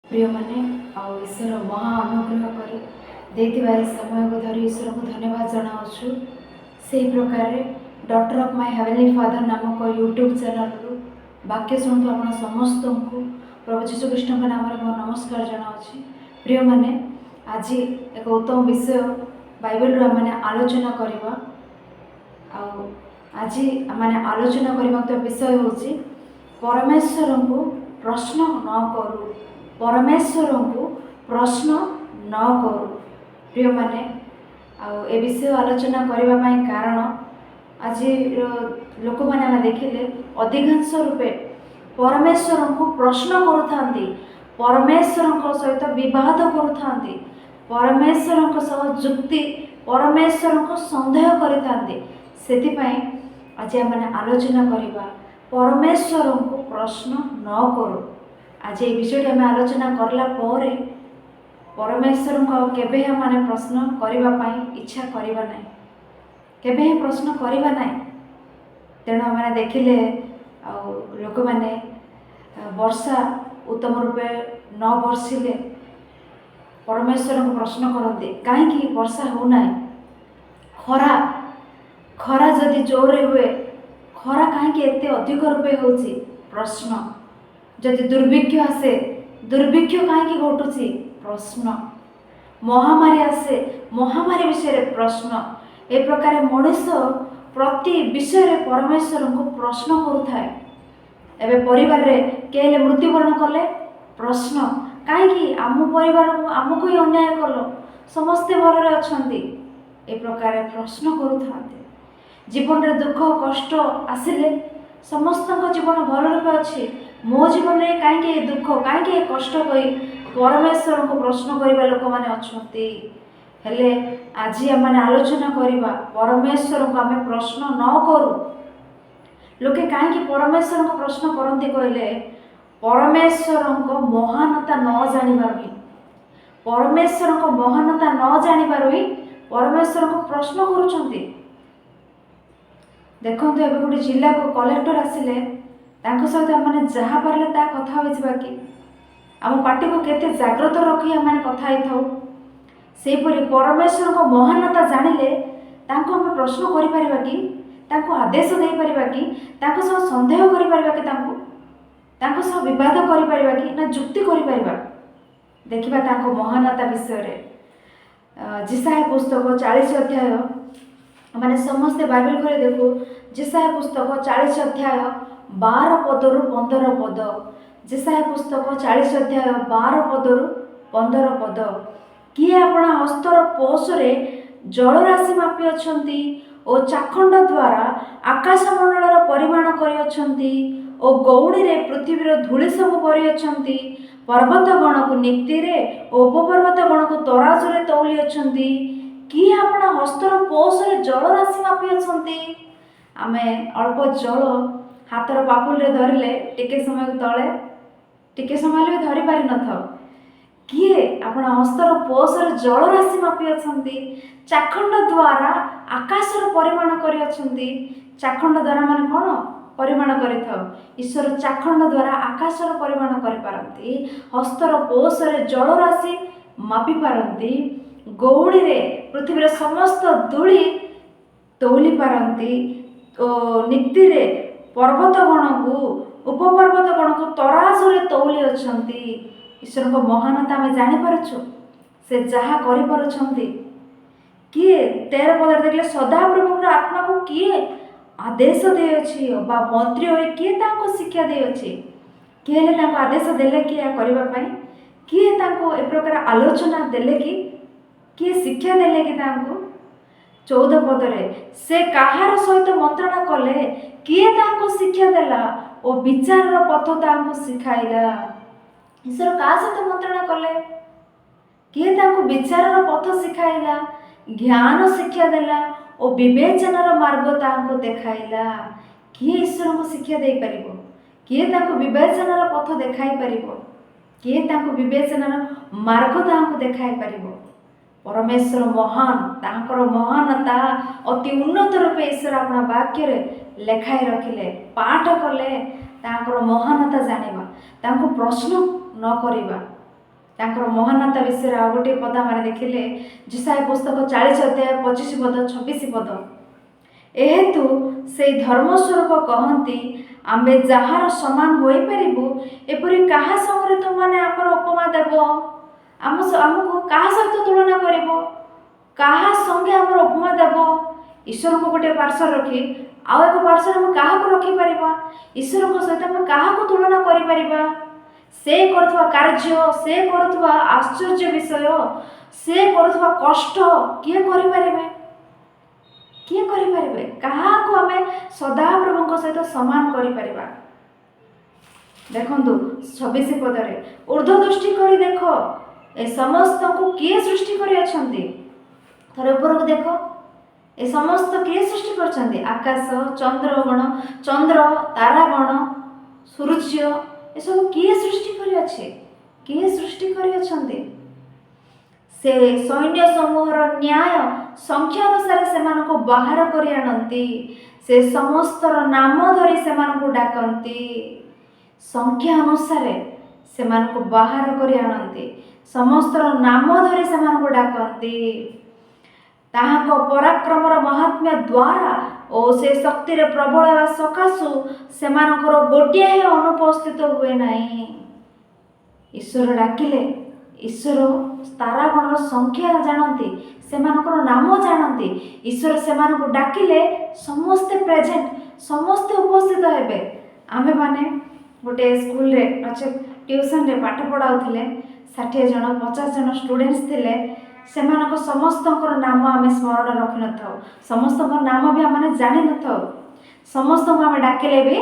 प्रिय माने ईश्वर महा अनुग्रह कर देथिबा समय को धरी ईश्वर को धन्यवाद जनाऊँ। से प्रकार doctor of my heavenly father नामक यूट्यूब चैनल रु वाक्य शुणु आप समस्त को प्रभु जीशु कृष्ण के नाम में नमस्कार जनाऊँ। प्रिय माने आज एक उत्तम विषय बाइबल रू आम आलोचना करवा। आज आम आलोचना करने विषय हूँ परमेश्वर को प्रश्न न करू। परमेश्वर को प्रश्न न करू। प्रिय माने ए विषय आलोचना करने कारण आज लोक मैंने देखिले अधिकांश रूपे परमेश्वर को प्रश्न करुथांती, परमेश्वर सहित विवाद करुथांती, परमेश्वर सह जुक्ति परमेश्वर को संदेह करिथांती। सेतिपई आज आम आलोचना करवा परमेश्वर को प्रश्न न करू। आज ये विषय आम आलोचना करला परे परमेश्वर को केबे माने प्रश्न करने इच्छा करवा ना, केबे प्रश्न करवा ना। तेणु मैंने देखिले लोक मैंने वर्षा उत्तम रूपे न बर्षिले परमेश्वर को प्रश्न करते कहीं वर्षा होना। खरा खरा जदि जोरे हुए खरा कहीं एत अधिक रूपे हो प्रश्न। जदि दुर्भिक्ष आसे दुर्भिक्ष कहीं घटुची प्रश्न। महामारी आसे महामारी विषय प्रश्न। ए प्रकार मनुष्य प्रति विषय परमेश्वर को प्रश्न करुथाए। एबे परिवार रे केले मृत्युवरण कले प्रश्न कहीं आम परिवार आमको ही अन्याय कल समस्ते भलरे अछंती। ए प्रकार प्रश्न करुथांते। जीवन रे दुख कष्ट आसिले समस्त जीवन भल रूपे अच्छी, मो जीवन में कहीं दुख कहीं कष्ट कही परमेश्वर को प्रश्न करने लोक मैंने अच्छे। हेले आज आम आलोचना करवा परमेश्वर को आम प्रश्न न करू। लोके कहीं परमेश्वर को प्रश्न करती कहले परमेश्वर को महानता न जानिबार ही, परमेश्वर को महानता न जानिबार ही परमेश्वर को प्रश्न करुछंती। देखो एवं गोटे जिला को कलेक्टर आसिले सहित आम जहाँ पारे ता कथा कि आम पार्टी को केते जाग्रत रखी आम कथा था। सेपरी परमेश्वर को महानता जानिले आम प्रश्न करिपरिबा कि तांको आदेश दे परिबा कि तांको सह संदेह करि परिबा कि तांको सह विवाद करि परिबा कि ना जुक्ति करि परिबा। देखिबा तांको महानता विषय रे जिसाया पुस्तक 40 अध्याय माने समस्ते बाइबल करे देखो। जिसाया पुस्तक 40 अध्याय 12 पदरु 15 पद। जिसाया पुस्तक 40 अध्याय 12 पदरु 15 पद। किए अपना हस्तर पोषरे जलराशि मापी अछंती ओ चाखंड द्वारा आकाश मंडलर परिमाण करि अछंती ओ गौणी रे पृथ्वीर धूଳି सब भरी अछंती। पर्वत गण को निक्ति रे ओ उपपर्वत गण को तराजु रे तौली अछंती। किए अपना हस्तर पोषरे जलराशि मापी अछंती। आमे अल्प जल हाथर पापुल रे धरले टिके समय तले टिके समय भी धरी पारि न था। किए अपना हस्तर पोषर जलराशि मापी अछंती। चाखंड द्वारा आकाशर परिमाण करि अछंती। चाखंड द्वारा माने कोन परिमाण करि थाओ। ईश्वर चाखंड द्वारा आकाशर परिमाण करि पारंती। हस्तर पोषर जलराशि मापी पारंती। गौणी रे पृथ्वीर समस्त धूଳି तौली पारंती। निक्ति रे पर्वत गण को उपपर्वत गण को तराजु रे तौली अछंती। ईश्वर को महानता आम जानीपारछु। से जहाँ करिपारुछंती। किए 13 पद देखले सदाप्रभुर आत्मा को किए आदेश दे अछि बा मंत्री होई किए ताको शिक्षा दे अछि। किए ले ताको आदेश देले कि या करबा पई, किए ताको ए प्रकार आलोचना देले कि किए शिक्षा देले कि ताको। 14 पद रे से काहार सहित मंत्रणा कले किए ताको शिक्षा देला ओ विचार पथ ताको सिखाइला। ईश्वर का सहित मंत्रणा कले किए ताको विचार पथ सिखाइला, ज्ञान शिक्षा देला और विवेचनार मार्ग ताको देखाइला। किए ईश्वर को शिक्षा दे परिबो, किए ताको विवेचनार पथ देखाई परिबो, किए ताको विवेचनार मार्ग ताको देखाई परिबो। परमेश्वर महान, तांकर महानता अति उन्नत रूपे ईश्वर अपना वाक्य रे लेखाई रखिले। पाठ कले तांकर महानता जानिबा, तांको प्रश्न न करिबा। ତାଙ୍କର ମହାନତା ବିଷୟରେ ଆଉ ଗୋଟିଏ ପଦ ଆମେ ଦେଖିଲେ ଯିଶାୟା ପୁସ୍ତକ 40 ଅଧ୍ୟାୟ 25 ପଦ 26 ପଦ। ଏହେତୁ ସେଇ ଧର୍ମସ୍ୱରୂପ କହନ୍ତି, ଆମ୍ଭେ ଯାହାର ସମାନ ହୋଇପାରିବୁ ଏପରି କାହା ସଙ୍ଗରେ ତୁମମାନେ ଆମର ଉପମା ଦେବ? ଆମକୁ କାହା ସହିତ ତୁଳନା କରିବ? କାହା ସଙ୍ଗେ ଆମର ଉପମା ଦେବ? ଈଶ୍ୱରଙ୍କୁ ଗୋଟିଏ ପାର୍ଶ୍ୱରେ ରଖି ଆଉ ଏକ ପାର୍ଶ୍ୱରେ ଆମେ କାହାକୁ ରଖିପାରିବା? ଈଶ୍ୱରଙ୍କ ସହିତ ଆମେ କାହାକୁ ତୁଳନା କରିପାରିବା? ସେ କରୁଥିବା କାର୍ଯ୍ୟ, ସେ କରୁଥିବା ଆଶ୍ଚର୍ଯ୍ୟ ବିଷୟ, ସେ କରୁଥିବା କଷ୍ଟ କିଏ କରିପାରିବେ? କିଏ କରିପାରିବେ? କାହାକୁ ଆମେ ସଦାପ୍ରଭୁଙ୍କ ସହିତ ସମାନ କରିପାରିବା? ଦେଖନ୍ତୁ 26 ପଦରେ, ଉର୍ଦ୍ଧ୍ୱ ଦୃଷ୍ଟି କରି ଦେଖ ଏ ସମସ୍ତଙ୍କୁ କିଏ ସୃଷ୍ଟି କରିଅଛନ୍ତି? ଥରେ ଉପରକୁ ଦେଖ, ଏ ସମସ୍ତ କିଏ ସୃଷ୍ଟି କରିଛନ୍ତି? ଆକାଶ, ଚନ୍ଦ୍ର, ତାରାଗଣ, ସୂର୍ଯ୍ୟ, ଏସବୁ କିଏ ସୃଷ୍ଟି କରିଅଛି? କିଏ ସୃଷ୍ଟି କରିଅଛନ୍ତି? ସେ ସୈନ୍ୟ ସମୂହର ନ୍ୟାୟ ସଂଖ୍ୟା ଅନୁସାରେ ସେମାନଙ୍କୁ ବାହାର କରି ଆଣନ୍ତି। ସେ ସମସ୍ତର ନାମ ଧରି ସେମାନଙ୍କୁ ଡାକନ୍ତି। ସଂଖ୍ୟା ଅନୁସାରେ ସେମାନଙ୍କୁ ବାହାର କରି ଆଣନ୍ତି, ସମସ୍ତର ନାମ ଧରି ସେମାନଙ୍କୁ ଡାକନ୍ତି। ତାହାଙ୍କ ପରାକ୍ରମର ମହାତ୍ମ୍ୟ ଦ୍ୱାରା ଓ ସେ ଶକ୍ତିରେ ପ୍ରବଳ ହେବା ସକାଶୁ ସେମାନଙ୍କର ଗୋଟିଏ ହିଁ ଅନୁପସ୍ଥିତ ହୁଏ ନାହିଁ। ଈଶ୍ୱର ଡାକିଲେ, ଈଶ୍ୱର ତାରାଗଣର ସଂଖ୍ୟା ଜାଣନ୍ତି, ସେମାନଙ୍କର ନାମ ଜାଣନ୍ତି। ଈଶ୍ୱର ସେମାନଙ୍କୁ ଡାକିଲେ ସମସ୍ତେ ପ୍ରେଜେଣ୍ଟ, ସମସ୍ତେ ଉପସ୍ଥିତ ହେବେ। ଆମେମାନେ ଗୋଟେ ସ୍କୁଲରେ ନଚେତ୍ ଟ୍ୟୁସନରେ ପାଠ ପଢ଼ାଉଥିଲେ, 60 ଜଣ 50 ଜଣ ଷ୍ଟୁଡେଣ୍ଟସ୍ ଥିଲେ। ସେମାନଙ୍କ ସମସ୍ତଙ୍କର ନାମ ଆମେ ସ୍ମରଣ ରଖିନଥାଉ, ସମସ୍ତଙ୍କର ନାମ ବି ଆମେ ଜାଣିନଥାଉ। ସମସ୍ତଙ୍କୁ ଆମେ ଡାକିଲେ ବି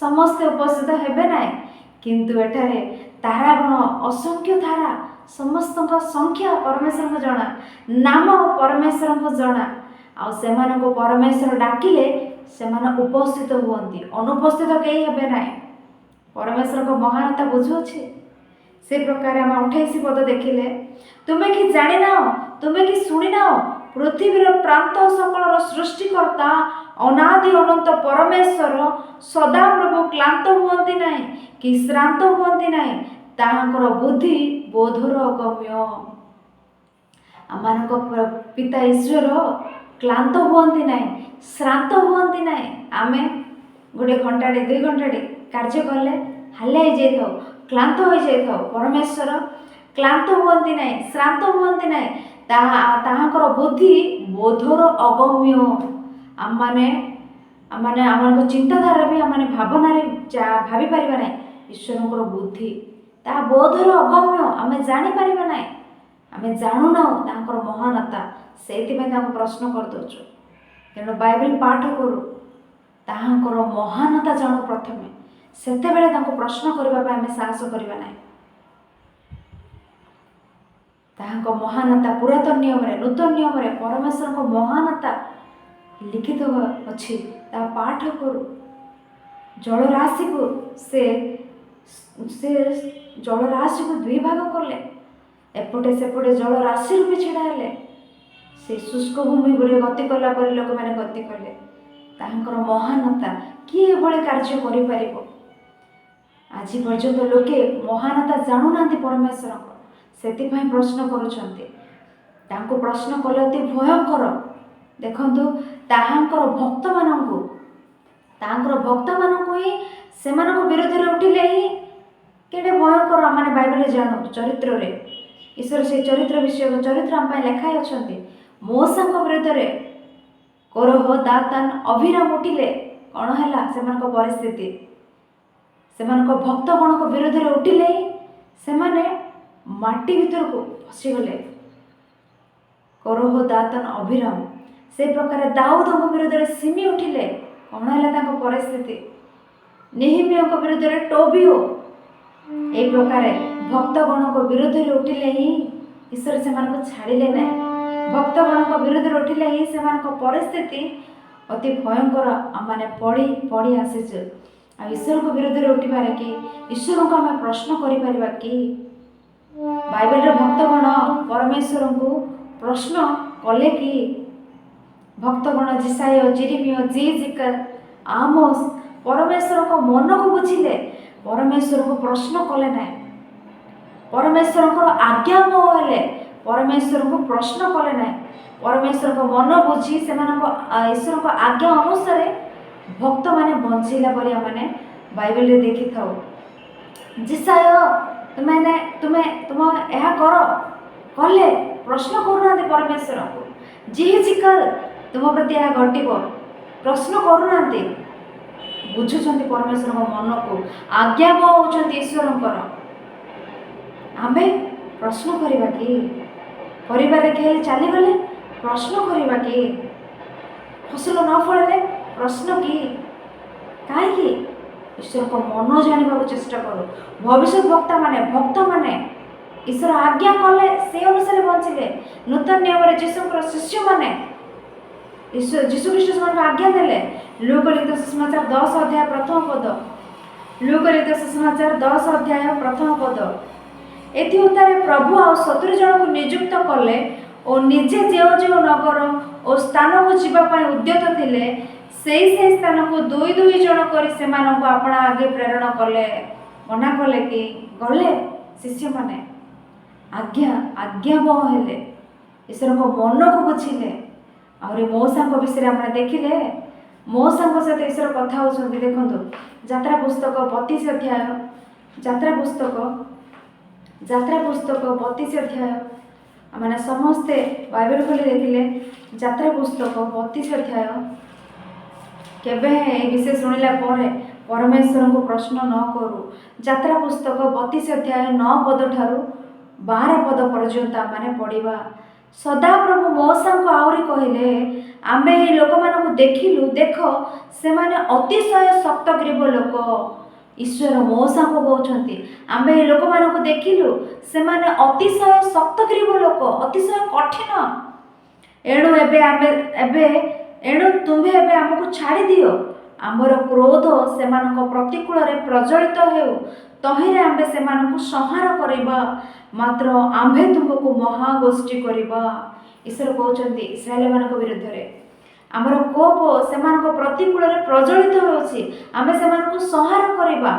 ସମସ୍ତେ ଉପସ୍ଥିତ ହେବେ ନାହିଁ। କିନ୍ତୁ ଏଠାରେ ତାରାଗଣ, ଅସଂଖ୍ୟ ତାରା, ସମସ୍ତଙ୍କ ସଂଖ୍ୟା ପରମେଶ୍ୱରଙ୍କୁ ଜଣା, ନାମ ପରମେଶ୍ୱରଙ୍କୁ ଜଣା। ଆଉ ସେମାନଙ୍କୁ ପରମେଶ୍ୱର ଡାକିଲେ ସେମାନେ ଉପସ୍ଥିତ ହୁଅନ୍ତି, ଅନୁପସ୍ଥିତ କେହି ହେବେ ନାହିଁ। ପରମେଶ୍ୱରଙ୍କ ମହାନତା ବୁଝୁଅଛି। ସେ ପ୍ରକାର ଆମେ 28 ପଦ ଦେଖିଲେ, ତୁମେ କି ଜାଣିନାହ, ତୁମେ କି ଶୁଣିନାହ, ପୃଥିବୀର ପ୍ରାନ୍ତ ସକଳର ସୃଷ୍ଟିକର୍ତ୍ତା ଅନାଦି ଅନନ୍ତ ପରମେଶ୍ୱର ସଦାପ୍ରଭୁ କ୍ଳାନ୍ତ ହୁଅନ୍ତି ନାହିଁ କି ଶ୍ରାନ୍ତ ହୁଅନ୍ତି ନାହିଁ, ତାହାଙ୍କର ବୁଦ୍ଧି ବୋଧର ଅଗମ୍ୟ। ଆମମାନଙ୍କ ପିତା ଈଶ୍ୱର କ୍ଳାନ୍ତ ହୁଅନ୍ତି ନାହିଁ, ଶ୍ରାନ୍ତ ହୁଅନ୍ତି ନାହିଁ। ଆମେ ଗୋଟେ ଘଣ୍ଟାଟେ 2 ଘଣ୍ଟାଟେ କାର୍ଯ୍ୟ କଲେ ହାଲିଆ ହେଇଯାଇଥାଉ, କ୍ଳାନ୍ତ ହୋଇଯାଇଥାଉ। ପରମେଶ୍ୱର କ୍ଳାନ୍ତ ହୁଅନ୍ତି ନାହିଁ, ଶ୍ରାନ୍ତ ହୁଅନ୍ତି ନାହିଁ, ତାହାଙ୍କର ବୁଦ୍ଧି ବୋଧର ଅଗମ୍ୟ। ଆମମାନଙ୍କ ଚିନ୍ତାଧାରା ବି ଆମେ ଭାବନାରେ ଭାବିପାରିବା ନାହିଁ। ଈଶ୍ୱରଙ୍କର ବୁଦ୍ଧି ତାହା ବୋଧର ଅଗମ୍ୟ, ଆମେ ଜାଣିପାରିବା ନାହିଁ, ଆମେ ଜାଣୁନାହୁଁ ତାଙ୍କର ମହାନତା। ସେଇଥିପାଇଁ ତାଙ୍କୁ ପ୍ରଶ୍ନ କରିଦେଉଛୁ। ତେଣୁ ବାଇବେଲ ପାଠ କରୁ, ତାହାଙ୍କର ମହାନତା ଜାଣୁ ପ୍ରଥମେ, ସେତେବେଳେ ତାଙ୍କୁ ପ୍ରଶ୍ନ କରିବା ପାଇଁ ଆମେ ସାହସ କରିବା ନାହିଁ। ତାହାଙ୍କ ମହାନତା ପୁରାତନ ନିୟମରେ, ନୂତନ ନିୟମରେ ପରମେଶ୍ୱରଙ୍କ ମହାନତା ଲିଖିତ ଅଛି, ତାହା ପାଠ କରୁ। ଜଳରାଶିକୁ ସେ ଜଳରାଶିକୁ 2 ଭାଗ କଲେ, ଏପଟେ ସେପଟେ ଜଳରାଶି ରୂପେ ଛିଡ଼ା ହେଲେ। ସେ ଶୁଷ୍କ ଭୂମି ଉପରେ ଗତି କଲା ପରି ଲୋକମାନେ ଗତି କଲେ। ତାହାଙ୍କର ମହାନତା, କିଏ ଏଭଳି କାର୍ଯ୍ୟ କରିପାରିବ? ଆଜି ପର୍ଯ୍ୟନ୍ତ ଲୋକେ ମହାନତା ଜାଣୁନାହାନ୍ତି ପରମେଶ୍ୱରଙ୍କ, ସେଥିପାଇଁ ପ୍ରଶ୍ନ କରୁଛନ୍ତି। ତାଙ୍କୁ ପ୍ରଶ୍ନ କଲେ ଅତି ଭୟଙ୍କର। ଦେଖନ୍ତୁ, ତାହାଙ୍କର ଭକ୍ତମାନଙ୍କୁ ହିଁ ସେମାନଙ୍କ ବିରୋଧରେ ଉଠିଲେ ହିଁ କେଡ଼େ ଭୟଙ୍କର ଆମେ ବାଇବେଲରେ ଜାଣୁ। ଚରିତ୍ରରେ ଈଶ୍ୱର ସେ ଚରିତ୍ର ଆମ ପାଇଁ ଲେଖା ଅଛନ୍ତି। ମୋଶାଙ୍କ ବିରୋଧରେ କୋରହ, ଦାତାନ, ଅଭିରାମ ଉଠିଲେ, କ'ଣ ହେଲା ସେମାନଙ୍କ ପରିସ୍ଥିତି? ସେମାନଙ୍କ ଭକ୍ତଗଣଙ୍କ ବିରୋଧରେ ଉଠିଲେ ହିଁ ସେମାନେ ମାଟି ଭିତରକୁ ପଶିଗଲେ। କୋରହ, ଦାତାନ, ଅଭିରାମ। ସେ ପ୍ରକାର ଦାଉଦଙ୍କ ବିରୋଧରେ ସିମି ଉଠିଲେ, କ'ଣ ହେଲା ତାଙ୍କ ପରିସ୍ଥିତି? ନେହେମିୟାଙ୍କ ବିରୋଧରେ ଟୋବିଓ। ଏହି ପ୍ରକାର ଭକ୍ତଗଣଙ୍କ ବିରୋଧରେ ଉଠିଲେ ହିଁ ଈଶ୍ୱର ସେମାନଙ୍କୁ ଛାଡ଼ିଲେ ନାହିଁ। ଭକ୍ତଗଣଙ୍କ ବିରୋଧରେ ଉଠିଲେ ହିଁ ସେମାନଙ୍କ ପରିସ୍ଥିତି ଅତି ଭୟଙ୍କର। ଆମମାନେ ପଢ଼ି ଆସିଛୁ। ଆଉ ଈଶ୍ୱରଙ୍କ ବିରୋଧରେ ଉଠିପାରେ କି? ଈଶ୍ୱରଙ୍କୁ ଆମେ ପ୍ରଶ୍ନ କରିପାରିବା କି? ବାଇବେଲର ଭକ୍ତଗଣ ପରମେଶ୍ୱରଙ୍କୁ ପ୍ରଶ୍ନ କଲେ କି? ଭକ୍ତଗଣ ଯିଶାୟ, ଯେରେମିୟା, ଜିଜିକିଏଲ, ଆମୋସ ପରମେଶ୍ୱରଙ୍କ ମନକୁ ବୁଝିଲେ, ପରମେଶ୍ୱରଙ୍କୁ ପ୍ରଶ୍ନ କଲେ ନାହିଁ। परमेश्वर आज्ञामय हेले, परमेश्वर को प्रश्न कले ना, परमेश्वर को मन बुझी से ईश्वर को आज्ञा अनुसार भक्त माने बंचेला परी आमने बाइबल रे देखि थाओ। जिसाय तुमने तुम यह कर कले प्रश्न करूना परमेश्वर को जिकल तुम प्रति यह घटब प्रश्न करूना बुझुंट परमेश्वर मन को आज्ञामय होती ईश्वर आमे प्रश्न करवा कि परिवार खेल चलीगले प्रश्न करवा कि फसल न फल प्रश्न कि कहीं ईश्वर को मन जाना चेष्टा करो। भविष्य भक्त माने ईश्वर आज्ञा कले से अनुसार बंचिले। नूतन नियम जीशुर शिष्य माने जीशु ख्रीष्ट से आज्ञा देले। लूका लिखित सुसमाचार 10 अध्याय प्रथम पद, लूका लिखित सुसमाचार 10 अध्याय प्रथम पद। एथि उतारे प्रभु आ 70 जन को नियुक्त कले और निजे जो नगर और स्थान को जीवाई उद्यत थिले से स्थान को दुई दुई जन कर अपना आगे प्रेरण कले। मना कले कि गले शिष्य माने आज्ञामय हेले, ईश्वर को मन को बुझिले। और मौसा विषय आप देखिले मौसा सहित ईश्वर कथा होती। देखो यात्रा पुस्तक 32 अध्याय, यात्रा पुस्तक 32 अध्याय मैंने समस्ते बाइबल खोली देखिले। यात्रा पुस्तक 32 अध्याय केबे विषय शुणिला परमेश्वर को प्रश्न न करू। यात्रा पुस्तक 32 अध्याय 9 पद ठारू 12 पद पर्यंत आम पढ़ा। सदा प्रभु मौसा को आहरी कहले आमे ए लोक मान देखिलु, देख से माने अतिशय शक्तग्रीव लोक। ईश्वर मौसा को कहते आमे ए लोक मान देखिलु से माने अतिशय शक्तग्रीव लोक, अतिशय कठिन। एणु तुम्हें एबे आमको छाड़ी दियो, आमर क्रोध से प्रतिकूल प्रज्वलित हेउ, तहिरे आम्भे सेमानकु संहार करिबा, मात्र आम्भे तुमको महागोष्ठी करिबा। ईश्वर कहते इस्राएल मान विरुद्ध में आमर कोप से प्रतिकूल प्रज्वलित होछि, आमे सेमानकु संहार करिबा,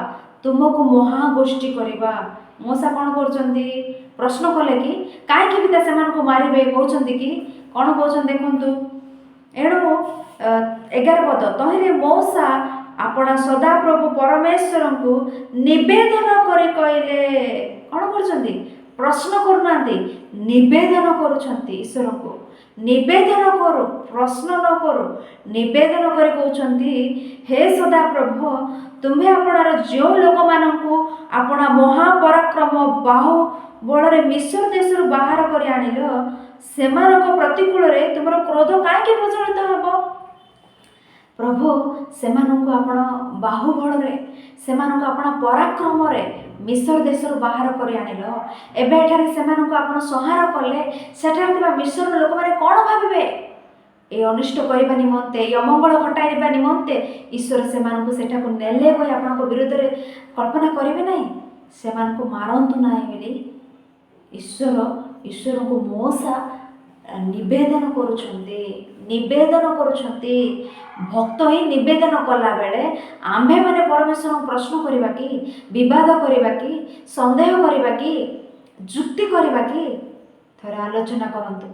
तुमको महागोष्ठी करिबा। मौसा कौन कर प्रश्न कले कि कहीं भी से मारे कहते कि कौन कहते देखु। एणु 11 पद तहिरे मौसा आपणा सदा प्रभु परमेश्वर को निवेदन करे कहले। कौन कर प्रश्न करूना, निवेदन करुछंती ईश्वर को। निवेदन करो, प्रश्न न करो, निवेदन करे कहउछंती हे सदा प्रभु तुम्हें आपणार जो लोक मानकु आपणा महापराक्रम बाहु बल मिस्र देश बाहर कर आनिल सेमानक प्रतिकूल तुमर क्रोध कहीं प्रज्वलित हेब। प्रभु सेमानकु आपण बाहुबल सेमानकु आपण पराक्रम मिस्र देश बाहर कर आनिल। एबे एठारे सेमानकु आपण संहार कले, सेठारे थिबा मिस्र लोक माने कोन भाबिबे? ए अनिष्ट करबा निमंते, ए अमंगल घटाइबा निमंते ईश्वर सेमानकु सेठाकु नेले कोइ आपनको विरोध रे कल्पना करिवे नै, सेमानकु मारंतु नै बोली ईश्वर को मौसा निवेदन करुछंती। भक्त ही निवेदन कला बेले आम्भे माने परमेश्वर को प्रश्न करबा कि, विवाद करबा कि, संदेह करबा कि, जुक्ति करबा कि, थोड़ा आलोचना करंतु।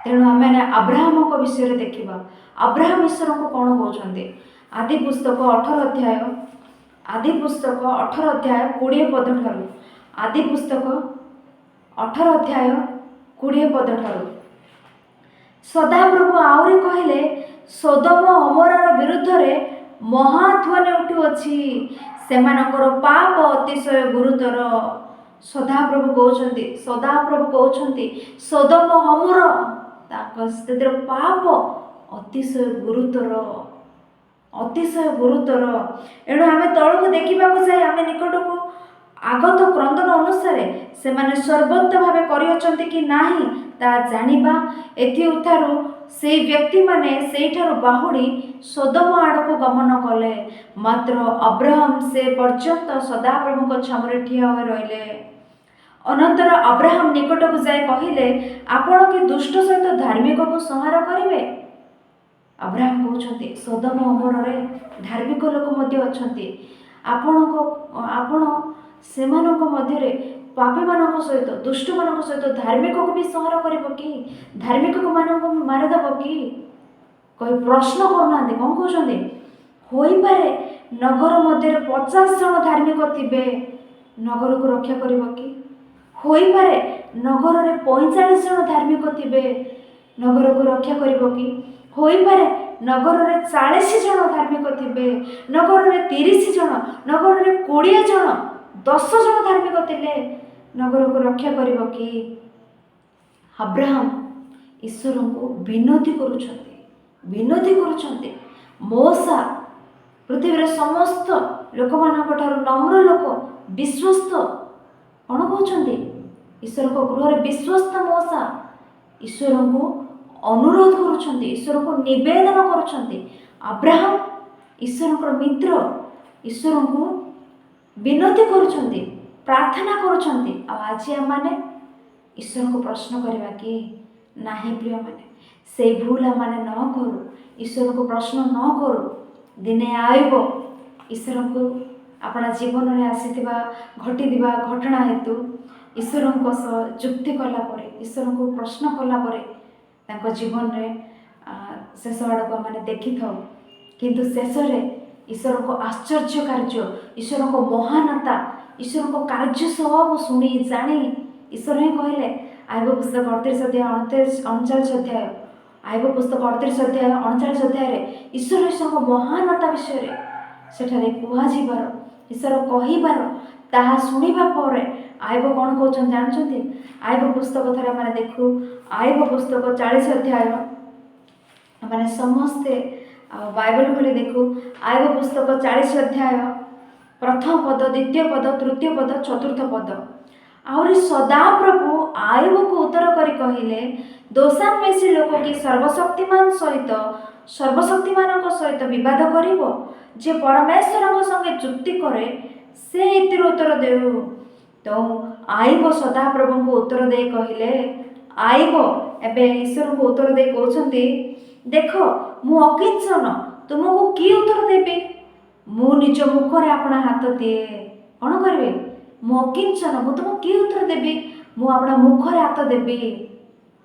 तेणु आम अब्राहम को विषय देखा। अब्राहम ईश्वर को कौन कहते? आदि पुस्तक 18 अध्याय 20 पद ठारू, आदि पुस्तक 18 अध्याय 20 पद ठारू सदाप्रभु आहरी कहले सोदम अमरार विरुद्ध रे महाध्वनि उठुअछि, सेमानकर पाप अतिशय गुरुतर। सदाप्रभु कहते सोदम अमर स्थितिर पाप अतिशय गुरुतर। एणु आम तौक देखा जाए आम निकट को आगत क्रंदन अनुसार से सर्वोत्त भाव कर कि नाही ता जानिबा। एथि उठारू से व्यक्ति माने सेठारू बाहुड़ी सोदम आड़ को गमन कले, मात्र अब्राहम से पर्यंत सदाप्रभु छमरे ठिया हो रहिले। अनंतर अब्राहम निकट को जाए कहले आपण कि दुष्ट सहित धार्मिक को संहार करिवे। अब्राहम कहते सोदम अमर रे धार्मिक लोक मध्य अछंती, आपण ସେମାନଙ୍କ ମଧ୍ୟରେ ପାପୀମାନଙ୍କ ସହିତ ଦୁଷ୍ଟମାନଙ୍କ ସହିତ ଧାର୍ମିକକୁ ବି ସଂହାର କରିବ କି? ଧାର୍ମିକକୁ ମାନଙ୍କୁ ମାରିଦେବ କି? କହି ପ୍ରଶ୍ନ କରୁନାହାନ୍ତି। କ'ଣ କହୁଛନ୍ତି? ହୋଇପାରେ ନଗର ମଧ୍ୟରେ 50 ଜଣ ଧାର୍ମିକ ଥିବେ, ନଗରକୁ ରକ୍ଷା କରିବ କି? ହୋଇପାରେ ନଗରରେ 45 ଜଣ ଧାର୍ମିକ ଥିବେ, ନଗରକୁ ରକ୍ଷା କରିବ କି? ହୋଇପାରେ ନଗରରେ 40 ଜଣ ଧାର୍ମିକ ଥିବେ, ନଗରରେ 30 ଜଣ, ନଗରରେ 20 ଜଣ, 10 ଜଣ ଧାର୍ମିକ ଥିଲେ, ନଗରକୁ ରକ୍ଷା କରିବ କି? ଅବ୍ରାହମ ଈଶ୍ୱରଙ୍କୁ ବିନତି କରୁଛନ୍ତି। ମୋଶା ପୃଥିବୀର ସମସ୍ତ ଲୋକମାନଙ୍କ ଠାରୁ ନମ୍ର ଲୋକ, ବିଶ୍ୱସ୍ତ। କ'ଣ କହୁଛନ୍ତି? ଈଶ୍ୱରଙ୍କ ଗୃହରେ ବିଶ୍ୱସ୍ତ ମୋଶା ଈଶ୍ୱରଙ୍କୁ ଅନୁରୋଧ କରୁଛନ୍ତି, ଈଶ୍ୱରଙ୍କୁ ନିବେଦନ କରୁଛନ୍ତି। ଅବ୍ରାହମ ଈଶ୍ୱରଙ୍କର ମିତ୍ର, ଈଶ୍ୱରଙ୍କୁ ବିନତି କରୁଛନ୍ତି, ପ୍ରାର୍ଥନା କରୁଛନ୍ତି। ଆଉ ଆଜି ଆମମାନେ ଈଶ୍ୱରଙ୍କୁ ପ୍ରଶ୍ନ କରିବା କି? ନାହିଁ ପ୍ରିୟମାନେ, ସେଇ ଭୁଲ ଆମମାନେ ନ କରୁ, ଈଶ୍ୱରଙ୍କୁ ପ୍ରଶ୍ନ ନ କରୁ। ଦିନେ ଆଇବ ଈଶ୍ୱରଙ୍କୁ ଆପଣ ଜୀବନରେ ଆସିଥିବା ଘଟିଥିବା ଘଟଣା ହେତୁ ଈଶ୍ୱରଙ୍କ ସହ ଯୁକ୍ତି କଲା ପରେ, ଈଶ୍ୱରଙ୍କୁ ପ୍ରଶ୍ନ କଲା ପରେ ତାଙ୍କ ଜୀବନରେ ଶେଷ ଆଡ଼କୁ ଆମେ ଦେଖିଥାଉ। କିନ୍ତୁ ଶେଷରେ ଈଶ୍ୱରଙ୍କ ଆଶ୍ଚର୍ଯ୍ୟ କାର୍ଯ୍ୟ, ଈଶ୍ୱରଙ୍କ ମହାନତା, ଈଶ୍ୱରଙ୍କ କାର୍ଯ୍ୟ ସବୁ ଶୁଣି ଜାଣି ଈଶ୍ୱର ହିଁ କହିଲେ। ଆଇବ ପୁସ୍ତକ 38 ଅଧ୍ୟାୟ 39 ଅଧ୍ୟାୟ, ଆଇବ ପୁସ୍ତକ 38 ଅଧ୍ୟାୟ 39 ଅଧ୍ୟାୟରେ ଈଶ୍ୱରଙ୍କ ମହାନତା ବିଷୟରେ ସେଠାରେ କୁହାଯିବାର, ଈଶ୍ୱର କହିବାର, ତାହା ଶୁଣିବା ପରେ ଆଇବ କ'ଣ କହୁଛନ୍ତି ଜାଣିଛନ୍ତି? ଆଇବ ପୁସ୍ତକ ଥରେ ଆମେ ଦେଖୁ। ଆଇବ ପୁସ୍ତକ 40 ଅଧ୍ୟାୟ, ଆମେ ସମସ୍ତେ ବାଇବଲ ଖୋଲି ଦେଖୁ। ଆଇବ ପୁସ୍ତକ 40 ଅଧ୍ୟାୟ ପ୍ରଥମ ପଦ, ଦ୍ୱିତୀୟ ପଦ, ତୃତୀୟ ପଦ, ଚତୁର୍ଥ ପଦ। ଆହୁରି ସଦାପ୍ରଭୁ ଆଇବକୁ ଉତ୍ତର କରି କହିଲେ, ଦୋଷାନ୍ୱେଷୀ ଲୋକ କି ସର୍ବଶକ୍ତିମାନଙ୍କ ସହିତ ବିବାଦ କରିବ? ଯେ ପରମେଶ୍ୱରଙ୍କ ସଙ୍ଗେ ଯୁକ୍ତି କରେ ସେ ଏଥିରୁ ଉତ୍ତର ଦେଉ। ତ ଆଇବ ସଦାପ୍ରଭୁଙ୍କୁ ଉତ୍ତର ଦେଇ କହିଲେ, ଆଇବ ଏବେ ଈଶ୍ୱରଙ୍କୁ ଉତ୍ତର ଦେଇ କହୁଛନ୍ତି, ଦେଖ ମୁଁ ଅକିଞ୍ଚନ, ତୁମକୁ କି ଉତ୍ତର ଦେବି? ମୁଁ ନିଜ ମୁଖରେ ଆପଣ ହାତ ଦିଏ। କ'ଣ କରିବେ? ମୁଁ ଅକିଞ୍ଚନ, ମୁଁ ତୁମକୁ କି ଉତ୍ତର ଦେବି? ମୁଁ ଆପଣ ମୁଖରେ ହାତ ଦେବି।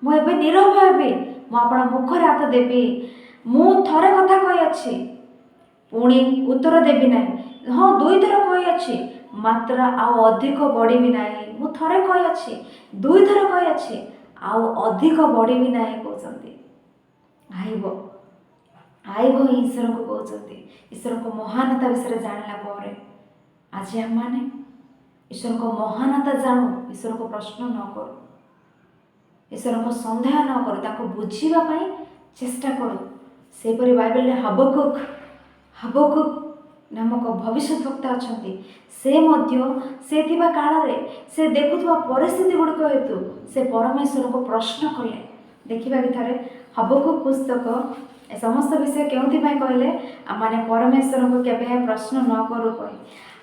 ମୁଁ ଏବେ ନୀରବ ହେବି, ମୁଁ ଆପଣ ମୁଖରେ ହାତ ଦେବି। ମୁଁ ଥରେ କଥା କହିଅଛି, ପୁଣି ଉତ୍ତର ଦେବି ନାହିଁ। ହଁ, 2 ଥର କହିଅଛି, ମାତ୍ର ଆଉ ଅଧିକ ବଢ଼ିବି ନାହିଁ। ମୁଁ ଥରେ କହିଅଛି, 2 ଥର କହିଅଛି, ଆଉ ଅଧିକ ବଢ଼ିବି ନାହିଁ କହୁଛନ୍ତି। ଆଇବ ହିଁ ଈଶ୍ୱରଙ୍କୁ କହୁଛନ୍ତି। ଈଶ୍ୱରଙ୍କ ମହାନତା ବିଷୟରେ ଜାଣିଲା ପରେ ଆଜି ଆମମାନେ ଈଶ୍ୱରଙ୍କ ମହାନତା ଜାଣୁ, ଈଶ୍ୱରଙ୍କୁ ପ୍ରଶ୍ନ ନ କରୁ, ଈଶ୍ୱରଙ୍କ ସନ୍ଦେହ ନ କରୁ, ତାକୁ ବୁଝିବା ପାଇଁ ଚେଷ୍ଟା କରୁ। ସେହିପରି ବାଇବେଲରେ ହାବକୁକ ନାମକ ଭବିଷ୍ୟତ ବକ୍ତା ଅଛନ୍ତି। ସେ ମଧ୍ୟ ସେ ଥିବା କାଳରେ ସେ ଦେଖୁଥିବା ପରିସ୍ଥିତି ଗୁଡ଼ିକ ହେତୁ ସେ ପରମେଶ୍ୱରଙ୍କୁ ପ୍ରଶ୍ନ କଲେ। ଦେଖିବା କି ଥରେ ହାବକୁକ ପୁସ୍ତକ ଏ ସମସ୍ତ ବିଷୟ କେଉଁଥିପାଇଁ କହିଲେ? ଆମମାନେ ପରମେଶ୍ୱରଙ୍କୁ କେବେ ପ୍ରଶ୍ନ ନ କରୁ କହି,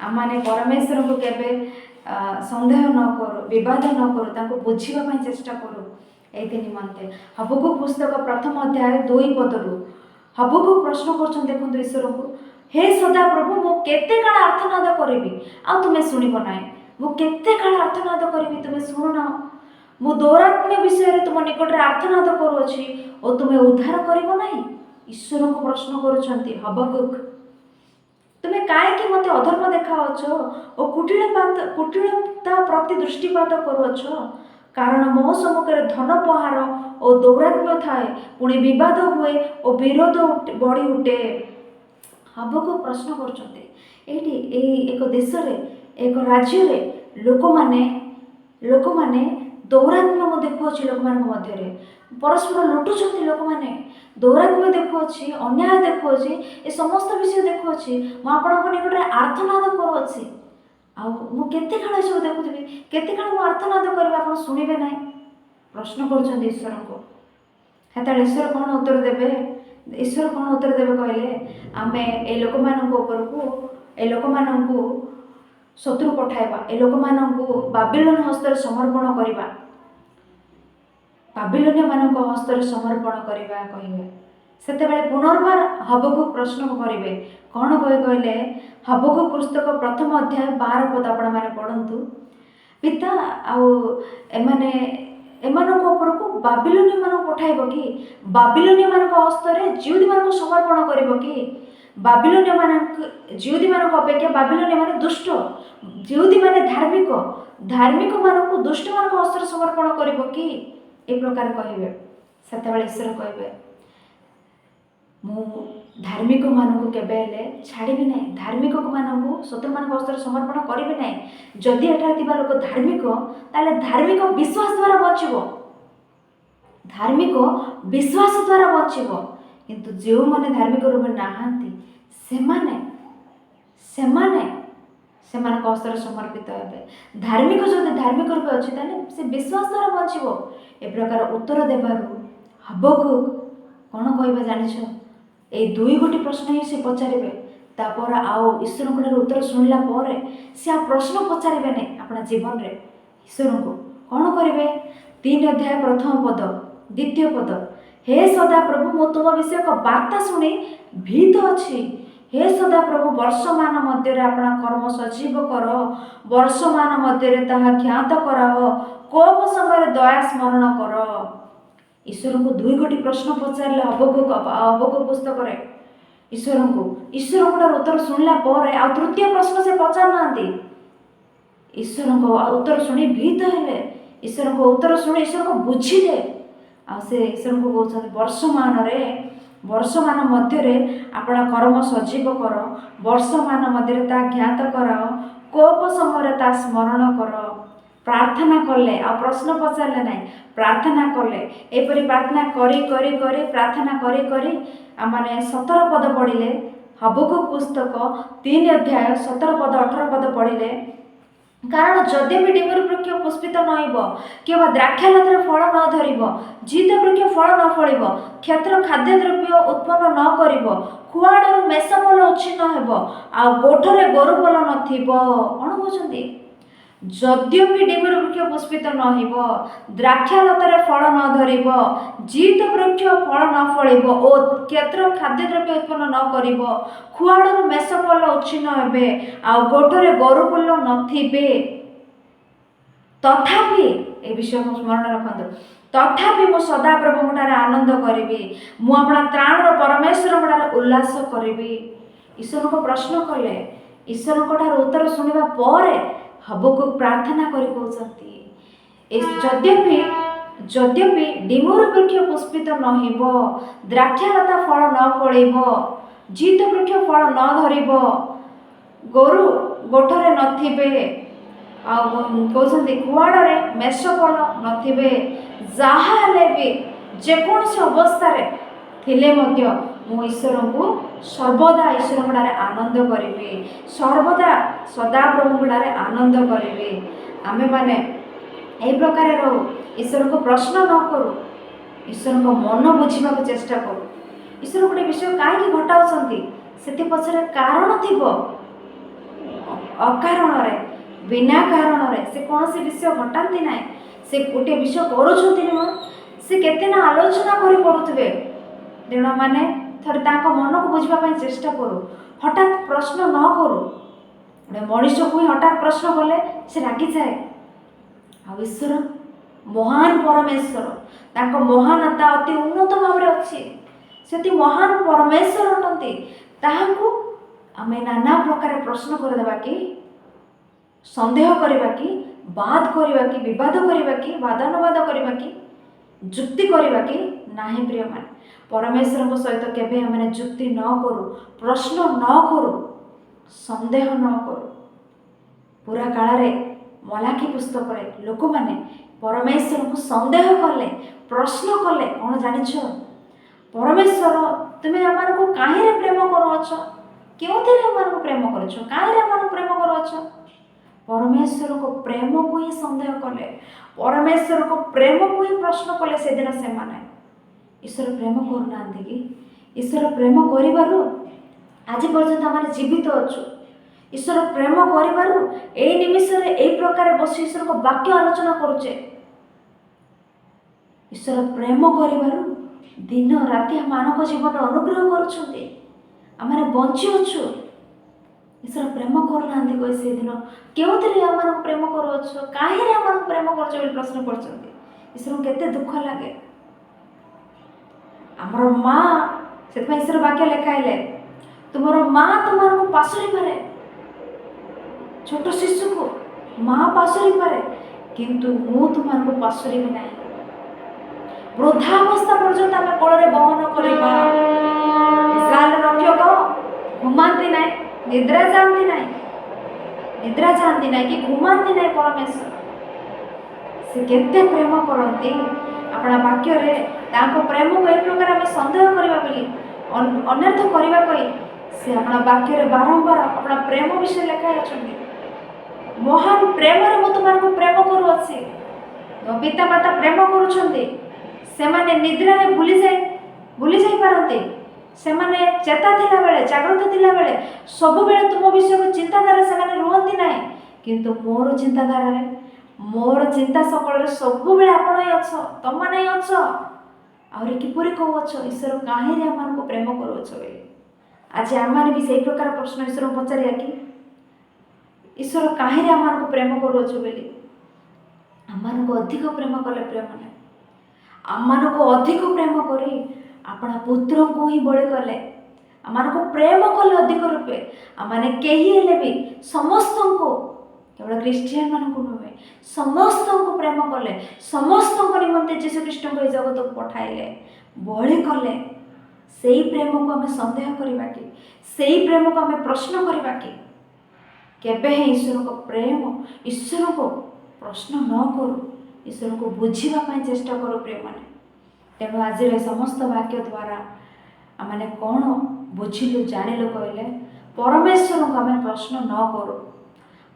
ଆମମାନେ ପରମେଶ୍ୱରଙ୍କୁ କେବେ ସନ୍ଦେହ ନ କରୁ, ବିବାଦ ନ କରୁ, ତାଙ୍କୁ ବୁଝିବା ପାଇଁ ଚେଷ୍ଟା କରୁ। ଏଇଥି ନିମନ୍ତେ ହାବକୁକ ପୁସ୍ତକ ପ୍ରଥମ ଅଧ୍ୟାୟ 2 ପଦରୁ ହାବକୁକ ପ୍ରଶ୍ନ କରୁଛନ୍ତି। ଦେଖନ୍ତୁ ଈଶ୍ୱରଙ୍କୁ, ହେ ସଦାପ୍ରଭୁ, ମୁଁ କେତେ କାଳ ଆର୍ତ୍ତନାଦ କରିବି ଆଉ ତୁମେ ଶୁଣିବ ନାହିଁ? ମୁଁ କେତେ କାଳ ଆର୍ତ୍ତନାଦ କରିବି, ତୁମେ ଶୁଣୁନାହ? ମୁଁ ଦୌରାତ୍ମ୍ୟ ବିଷୟରେ ତୁମ ନିକଟରେ ଆର୍ତ୍ତନାଦ କରୁଅଛି ଓ ତୁମେ ଉଦ୍ଧାର କରିବ ନାହିଁ? ଈଶ୍ୱରଙ୍କୁ ପ୍ରଶ୍ନ କରୁଛନ୍ତି ହାବକୁକ, ତୁମେ କାହିଁକି ମୋତେ ଅଧର୍ମ ଦେଖାଅଛ ଓ କୁଟିଳତା ପ୍ରତି ଦୃଷ୍ଟିପାତ କରୁଅଛ? କାରଣ ମୋ ସମ୍ମୁଖରେ ଧନ ପ୍ରହାର ଓ ଦୌରାତ୍ମ୍ୟ ଥାଏ, ପୁଣି ବିବାଦ ହୁଏ ଓ ବିରୋଧ ବଢ଼ି ଉଠେ। ହାବକୁକ ପ୍ରଶ୍ନ କରୁଛନ୍ତି। ଏଇଠି ଏଇ ଏକ ଦେଶରେ, ଏକ ରାଜ୍ୟରେ ଲୋକମାନେ ଦୌରାତ୍ମ୍ୟ ମୁଁ ଦେଖୁଅଛି, ଲୋକମାନଙ୍କ ମଧ୍ୟରେ ପରସ୍ପର ଲୁଟୁଛନ୍ତି, ଲୋକମାନେ ଦୌରାତ୍ମ୍ୟ ଦେଖୁଅଛି, ଅନ୍ୟାୟ ଦେଖୁଅଛି, ଏ ସମସ୍ତ ବିଷୟ ଦେଖୁଅଛି। ମୁଁ ଆପଣଙ୍କ ନିକଟରେ ଆର୍ତ୍ତନାଦ କରୁଅଛି, ଆଉ ମୁଁ କେତେ କାଳ ଏସବୁ ଦେଖୁଥିବି? କେତେ କାଳ ମୁଁ ଆର୍ତ୍ତନାଦ କରିବି, ଆପଣ ଶୁଣିବେ ନାହିଁ? ପ୍ରଶ୍ନ କରୁଛନ୍ତି ଈଶ୍ୱରଙ୍କୁ। ସେତେବେଳେ ଈଶ୍ୱର କ'ଣ ଉତ୍ତର ଦେବେ? ଈଶ୍ୱର କ'ଣ ଉତ୍ତର ଦେବେ କହିଲେ? ଆମେ ଏ ଲୋକମାନଙ୍କୁ ଶତ୍ରୁ ପଠାଇବା, ଏ ଲୋକମାନଙ୍କୁ ବାବିଲୋନ ହସ୍ତରେ ସମର୍ପଣ କରିବା, ବାବିଲୋନିଆମାନଙ୍କ ହସ୍ତରେ ସମର୍ପଣ କରିବା କହିବେ। ସେତେବେଳେ ପୁନର୍ବାର ହବକୁକ ପ୍ରଶ୍ନ କରିବେ। କ'ଣ କହିଲେ? ହବକୁକ ପୁସ୍ତକ ପ୍ରଥମ ଅଧ୍ୟାୟ 12 ପଦ ଆପଣମାନେ ପଢ଼ନ୍ତୁ। ପିତା ଆଉ ଏମାନଙ୍କ ଉପରକୁ ବାବିଲୋନୀୟମାନଙ୍କୁ ପଠାଇବ କି? ବାବିଲୋନୀୟମାନଙ୍କ ହସ୍ତରେ ଜିହୁଦୀମାନଙ୍କୁ ସମର୍ପଣ କରିବ କି? ଜିହୁଦୀମାନଙ୍କ ଅପେକ୍ଷା ବାବିଲୋନୀୟମାନେ ଦୁଷ୍ଟ, ଜିହୁଦୀମାନେ ଧାର୍ମିକ, ଧାର୍ମିକମାନଙ୍କୁ ଦୁଷ୍ଟମାନଙ୍କ ହସ୍ତରେ ସମର୍ପଣ କରିବ କି? ଏ ପ୍ରକାର କହିବେ। ସେତେବେଳେ ଈଶ୍ୱର କହିବେ, ମୁଁ ଧାର୍ମିକମାନଙ୍କୁ କେବେ ହେଲେ ଛାଡ଼ିବି ନାହିଁ, ଧାର୍ମିକମାନଙ୍କୁ ଶତ୍ରୁମାନଙ୍କ ହସ୍ତରେ ସମର୍ପଣ କରିବି ନାହିଁ। ଯଦି ଏଠାରେ ଥିବା ଲୋକ ଧାର୍ମିକ, ତାହେଲେ ଧାର୍ମିକ ବିଶ୍ୱାସ ଦ୍ୱାରା ବଞ୍ଚିବ, ଧାର୍ମିକ ବିଶ୍ୱାସ ଦ୍ୱାରା ବଞ୍ଚିବ। କିନ୍ତୁ ଯେଉଁମାନେ ଧାର୍ମିକ ରୂପେ ନାହାନ୍ତି, ସେମାନଙ୍କ ହସ୍ତରେ ସମର୍ପିତ ହେବେ। ଧାର୍ମିକ ଯଦି ଧାର୍ମିକ ରୂପେ ଅଛି, ତାହେଲେ ସେ ବିଶ୍ୱାସ ଦ୍ୱାରା ବଞ୍ଚିବ। ଏ ପ୍ରକାର ଉତ୍ତର ଦେବାରୁ ହବକୁକ କ'ଣ କହିବେ ଜାଣିଛ? ଏଇ 2 ପ୍ରଶ୍ନ ହିଁ ସେ ପଚାରିବେ। ତାପରେ ଆଉ ଈଶ୍ୱରଙ୍କଠାରୁ ଉତ୍ତର ଶୁଣିଲା ପରେ ସେ ଆଉ ପ୍ରଶ୍ନ ପଚାରିବେ ନାହିଁ ଆପଣ ଜୀବନରେ। ଈଶ୍ୱରଙ୍କୁ କ'ଣ କରିବେ? 3 ଅଧ୍ୟାୟ ପ୍ରଥମ ପଦ, 2 ପଦ। ହେ ସଦାପ୍ରଭୁ, ମୁଁ ତୁମ ବିଷୟ ଏକ ବାର୍ତ୍ତା ଶୁଣି ଭୀତ ଅଛି। ହେ ସଦାପ୍ରଭୁ, ବର୍ଷମାନ ମଧ୍ୟରେ ଆପଣ କର୍ମ ସଜୀବ କର, ବର୍ଷମାନ ମଧ୍ୟରେ ତାହା ଜ୍ଞାତ କରାଅ, କୋପ ସମୟରେ ଦୟା ସ୍ମରଣ କର। ଈଶ୍ୱରଙ୍କୁ 2 ପ୍ରଶ୍ନ ପଚାରିଲେ ହବକୁକ ପୁସ୍ତକରେ। ଈଶ୍ୱରଙ୍କଠାରୁ ଉତ୍ତର ଶୁଣିଲା ପରେ ଆଉ 3ୟ ପ୍ରଶ୍ନ ସେ ପଚାରୁନାହାନ୍ତି। ଈଶ୍ୱରଙ୍କ ଉତ୍ତର ଶୁଣି ଭୀତ ହେଲେ, ଈଶ୍ୱରଙ୍କ ଉତ୍ତର ଶୁଣି ଈଶ୍ୱରଙ୍କୁ ବୁଝିଲେ। ଆଉ ସେ ଈଶ୍ୱରଙ୍କୁ କହୁଛନ୍ତି, ବର୍ଷମାନ ମଧ୍ୟରେ ଆପଣ କର୍ମ ସଜୀବ କର, ବର୍ଷମାନ ମଧ୍ୟରେ ତା ଜ୍ଞାତ କରାଅ, କୋପ ସମୟରେ ତା ସ୍ମରଣ କର। ପ୍ରାର୍ଥନା କଲେ, ଆଉ ପ୍ରଶ୍ନ ପଚାରିଲେ ନାହିଁ, ପ୍ରାର୍ଥନା କଲେ। ଏପରି ପ୍ରାର୍ଥନା କରି ପ୍ରାର୍ଥନା କରି 17 ପଦ ପଢ଼ିଲେ, ହବକୁକ ପୁସ୍ତକ 3 ଅଧ୍ୟାୟ 17 ପଦ 18 ପଦ ପଢ଼ିଲେ, କାରଣ ଯଦ୍ୟପି ଡିମୁର ବୃକ୍ଷ ପୁଷ୍ପିତ ନ ହେବ, କିମ୍ବା ଦ୍ରାକ୍ଷାଲତାର ଫଳ ନ ଧରିବ, ଜିତ ବୃକ୍ଷ ଫଳ ନ ଫଳିବ, କ୍ଷେତ୍ର ଖାଦ୍ୟଦ୍ରବ୍ୟ ଉତ୍ପନ୍ନ ନ କରିବ, କୁଆଡ଼ରୁ ମେଷପଲ ଉଚ୍ଛିନ୍ନ ହେବ, ଆଉ ଗୋଠରେ ଗୋରୁପଲ ନଥିବ। କ'ଣ କହୁଛନ୍ତି? ଯଦ୍ୟପି ଡିମୁର ବୃକ୍ଷ ପୁଷ୍ପିତ ନ ହେବ, ଦ୍ରାକ୍ଷାଲତାରେ ଫଳ ନ ଧରିବ, ଜିତ ବୃକ୍ଷ ଫଳ ନ ଫଳିବ ଓ କ୍ଷେତ୍ର ଖାଦ୍ୟଦ୍ରବ୍ୟ ଉତ୍ପନ୍ନ ନ କରିବ, କୁଆଡ଼ରୁ ମେଷପଲ ଉଚ୍ଛିନ୍ନ ହେବେ, ଆଉ ଗୋଠରେ ଗୋରୁପଲ ନଥିବେ, ତଥାପି ଏ ବିଷୟକୁ ସ୍ମରଣ ରଖନ୍ତୁ, ତଥାପି ମୁଁ ସଦାପ୍ରଭୁଙ୍କଠାରେ ଆନନ୍ଦ କରିବି, ମୁଁ ଆପଣ ତ୍ରାଣର ପରମେଶ୍ୱରଙ୍କଠାରେ ଉଲ୍ଲାସ କରିବି। ଈଶ୍ୱରଙ୍କୁ ପ୍ରଶ୍ନ କଲେ, ଈଶ୍ୱରଙ୍କଠାରୁ ଉତ୍ତର ଶୁଣିବା ପରେ ହବକୁକ ପ୍ରାର୍ଥନା କରି କହୁଛନ୍ତି, ଯଦ୍ୟପି ଡିମୁର ବୃକ୍ଷ ପୁଷ୍ପିତ ନ ହେବ, ଦ୍ରାକ୍ଷାଲତା ଫଳ ନ ଫଳିବ, ଜିତ ବୃକ୍ଷ ଫଳ ନ ଧରିବ, ଗୋରୁ ଗୋଠରେ ନଥିବେ, ଆଉ କହୁଛନ୍ତି କୁଆଡ଼ରେ ମେଷପଲ ନଥିବେ, ଯାହା ହେଲେ ବି ଯେକୌଣସି ଅବସ୍ଥାରେ ଥିଲେ ମଧ୍ୟ ମୁଁ ଈଶ୍ୱରଙ୍କୁ ସର୍ବଦା ଈଶ୍ୱରଙ୍କଠାରେ ଆନନ୍ଦ କରିବି, ସର୍ବଦା ସଦାପ୍ରଭୁଙ୍କଠାରେ ଆନନ୍ଦ କରିବି। ଆମେମାନେ ଏହି ପ୍ରକାର ରହୁ, ଈଶ୍ୱରଙ୍କୁ ପ୍ରଶ୍ନ ନ କରୁ, ଈଶ୍ୱରଙ୍କ ମନ ବୁଝିବାକୁ ଚେଷ୍ଟା କରୁ। ଈଶ୍ୱର ଗୋଟେ ବିଷୟ କାହିଁକି ଘଟାଉଛନ୍ତି, ସେଥି ପଛରେ କାରଣ ଥିବ। ଅକାରଣରେ, ବିନା କାରଣରେ ସେ କୌଣସି ବିଷୟ ଘଟାନ୍ତି ନାହିଁ। ସେ ଗୋଟିଏ ବିଷୟ କରୁଛନ୍ତି ନୁହଁ, ସେ କେତେ ନା ଆଲୋଚନା କରୁଥିବେ। ତେଣୁ ମାନେ ଥରେ ତାଙ୍କ ମନକୁ ବୁଝିବା ପାଇଁ ଚେଷ୍ଟା କରୁ। ହଠାତ୍ ପ୍ରଶ୍ନ ନ କରୁ। ଗୋଟେ ମଣିଷକୁ ହିଁ ହଠାତ୍ ପ୍ରଶ୍ନ କଲେ ସେ ରାଗିଯାଏ। ଆଉ ଈଶ୍ୱର ମହାନ ପରମେଶ୍ୱର, ତାଙ୍କ ମହାନତା ଅତି ଉନ୍ନତ ଭାବରେ ଅଛି। ସେଠି ମହାନ ପରମେଶ୍ୱର ଅଟନ୍ତି। ତାହାକୁ ଆମେ ନାନା ପ୍ରକାର ପ୍ରଶ୍ନ କରିଦେବା କି, ସନ୍ଦେହ କରିବା କି, ବାଦ କରିବା କି, ବିବାଦ କରିବା କି, ବାଦାନବାଦ କରିବା କି, ଯୁକ୍ତି କରିବା କି? ନାହିଁ ପ୍ରିୟମାନେ, ପରମେଶ୍ୱରଙ୍କ ସହିତ କେବେ ଆମେ ଯୁକ୍ତି ନ କରୁ, ପ୍ରଶ୍ନ ନ କରୁ, ସନ୍ଦେହ ନ କରୁ। ପୁରା କାଳରେ ମଲାଖୀ ପୁସ୍ତକରେ ଲୋକମାନେ ପରମେଶ୍ୱରଙ୍କୁ ସନ୍ଦେହ କଲେ, ପ୍ରଶ୍ନ କଲେ। କ'ଣ ଜାଣିଛ? ପରମେଶ୍ୱର, ତୁମେ ଆମମାନଙ୍କୁ କାହିଁରେ ପ୍ରେମ କରୁଅଛ? କେଉଁଥିରେ ଆମମାନଙ୍କୁ ପ୍ରେମ କରୁଛ? କାହିଁରେ ଆମମାନଙ୍କୁ ପ୍ରେମ କରୁଅଛ? ପରମେଶ୍ୱରଙ୍କ ପ୍ରେମକୁ ହିଁ ସନ୍ଦେହ କଲେ, ପରମେଶ୍ୱରଙ୍କ ପ୍ରେମକୁ ହିଁ ପ୍ରଶ୍ନ କଲେ। ସେଦିନ ସେମାନେ ଈଶ୍ୱର ପ୍ରେମ କରୁନାହାନ୍ତି କି? ଈଶ୍ୱର ପ୍ରେମ କରିବାରୁ ଆଜି ପର୍ଯ୍ୟନ୍ତ ଆମେ ଜୀବିତ ଅଛୁ। ଈଶ୍ୱର ପ୍ରେମ କରିବାରୁ ଏଇ ନିମିଷରେ ଏଇ ପ୍ରକାର ବସି ଈଶ୍ୱରଙ୍କ ବାକ୍ୟ ଆଲୋଚନା କରୁଛେ। ଈଶ୍ୱର ପ୍ରେମ କରିବାରୁ दिन राति आम जीवन अनुग्रह करुँच आम बंची अच्छु ईश्वर प्रेम करूना कह से दिन क्यों आम प्रेम करुच कहीं आम प्रेम कर प्रश्न कर ईश्वर केते दुख लगे आमर माँ से ईश्वर वाक्य लिखाइले तुमर माँ तुम पाशुरी पारे छोट शिशु को माँ पाशुरी पारे किंतु मु तुम पाशुरी भी नहीं वृद्धावस्था पर्यंत आम कोल बहन करवा घुमाती ना निद्रा जाती ना कि घुमाती ना परमेश्वर से केते प्रेम करती अपना वाक्य रे प्रेम को एक प्रकार आम सन्देह करवा बोली अनर्थ करवा कही से अपना वाक्य रे बारंबार अपना प्रेम विषय लिखाई अच्छे महान प्रेम रे मु तुमको प्रेम करुअछि पिता माता प्रेम करुछंती से माने निद्रा रे भूली जाई पारती से माने चेता थिला बेले जागृत थिला बेले सब बेले तुम विषय को चिंताधारा से माने रुहंती नाही किंतु मोर चिंताधारा रे मोर चिंता सकल रे सब बेले आपण ही अछ तुम माने ही अछ आउरी किपरि कहू अछ ईश्वर काहे रे हमन को प्रेम करू अछ बे आज आमान भी सही प्रकार प्रश्न ईश्वर पचारिया कि ईश्वर काहे रे हमन को प्रेम करू अछ बेली हमन को अधिक प्रेम कले प्रेम नाही आमान को अधिक प्रेम करी अपना पुत्र को ही बड़े कले आमान को प्रेम कले अधिक रूपे आमाने केही हेले भी समस्त को केवल क्रिश्चियन मान को नुहे समस्त को प्रेम कले समस्त निमंते जीशु कृष्ण को जगत को पठाइले बड़े कले सेही प्रेम को हमें संदेह करबा कि सेही प्रेम को हमें प्रश्न करबा कि केबे है ईश्वर को प्रेम ईश्वर को प्रश्न न करू ईश्वर को बुझीबा चेष्टा करो प्रिय माने तेणु आज समस्त वाक्य द्वारा आमने कौन बुझिलु जानिलु कहले परमेश्वर को आम प्रश्न न करू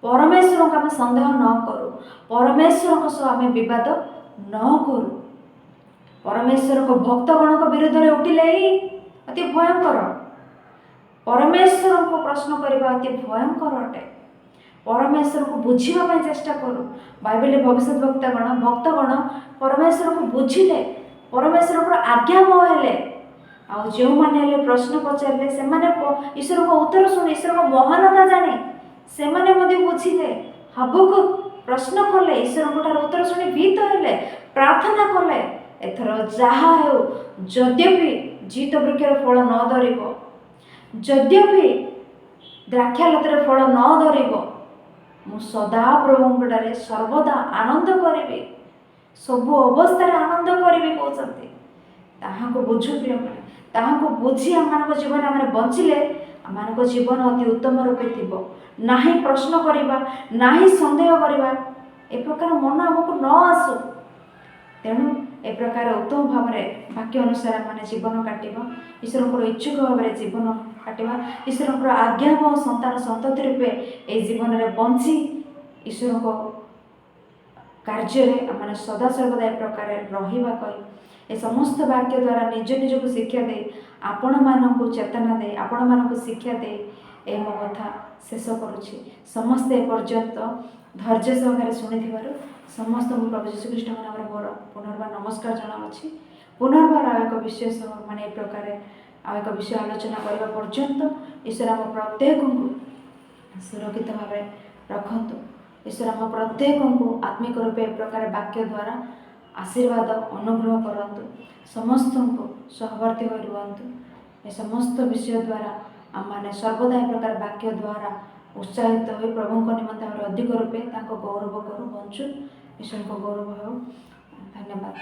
परमेश्वर को आम सन्देह न करू परमेश्वर को सह आम विवाद न करू परमेश्वर को भक्तगण को विरुद्ध में उठिले ही अति भयंकर परमेश्वर को प्रश्न करने अति भयंकर अटे परमेश्वर को बुझीबा चेष्टा करू बाइबल भविष्य भक्तगण परमेश्वर को बुझिले परमेश्वर को आज्ञामय हेले आउ जो माने प्रश्न पचारे से ईश्वर को उत्तर शुणी ईश्वर को महानता जाने से बुझिले हबुक प्रश्न कले ईश्वर को उत्तर शुणी भीत हेले प्रार्थना कले एथर जहा हो यद्यपि जीत वृक्षर फल न धरिब यद्यपि द्राक्षालतार फल न धरिब मु सदा प्रभुंकटारे सर्वदा आनंद करी सबु अवस्था आनंद करी कहते ताहाको बुझु प्रिय माने ताहाको बुझी आम जीवन आम बंचिले आम जीवन अति उत्तम रूपे थी नाही प्रश्न करवा नाही सन्देह करवा ए प्रकार मन आमको न आसु तेणु ए प्रकार उत्तम भाव में वाक्य अनुसार आम जीवन काटिबा ईश्वर इच्छुक भाव में जीवन काटिबा ईश्वर आज्ञा और संतान संतति रूपे ए जीवन में बंची ईश्वर को कार्य आम सदा सर्वदा ए प्रकार रहिबा कही ए समस्त वाक्य द्वारा निज निज को शिक्षा दे आपण मानक चेतना दे आपण मानक शिक्षा दे ए मो कथा शेष करुछि समस्त ए पर्यंत धैर्य सहकारे शुणी समस्त प्रभु जीशु कृष्ण नाम मोर पुनर्बार नमस्कार जनावि पुनर्बार आ एक विषय माने ए प्रकार आ एक विषय आलोचना करने पर्यंत ईश्वर आम प्रत्येक को सुरक्षित भाव रखतु ईश्वर आम प्रत्येक को आत्मिक रूपे ए प्रकार वाक्य द्वारा आशीर्वाद अनुग्रह करंतु समस्त को सहवर्ती हो रुहतु ए समस्त विषय द्वारा आम मैंने सर्वदा ए प्रकार वाक्य द्वारा उत्साहित हो प्रभु निमंत अधिक रूपे गौरव करूँ बंचु ईश्वर को गौरव हो धन्यवाद।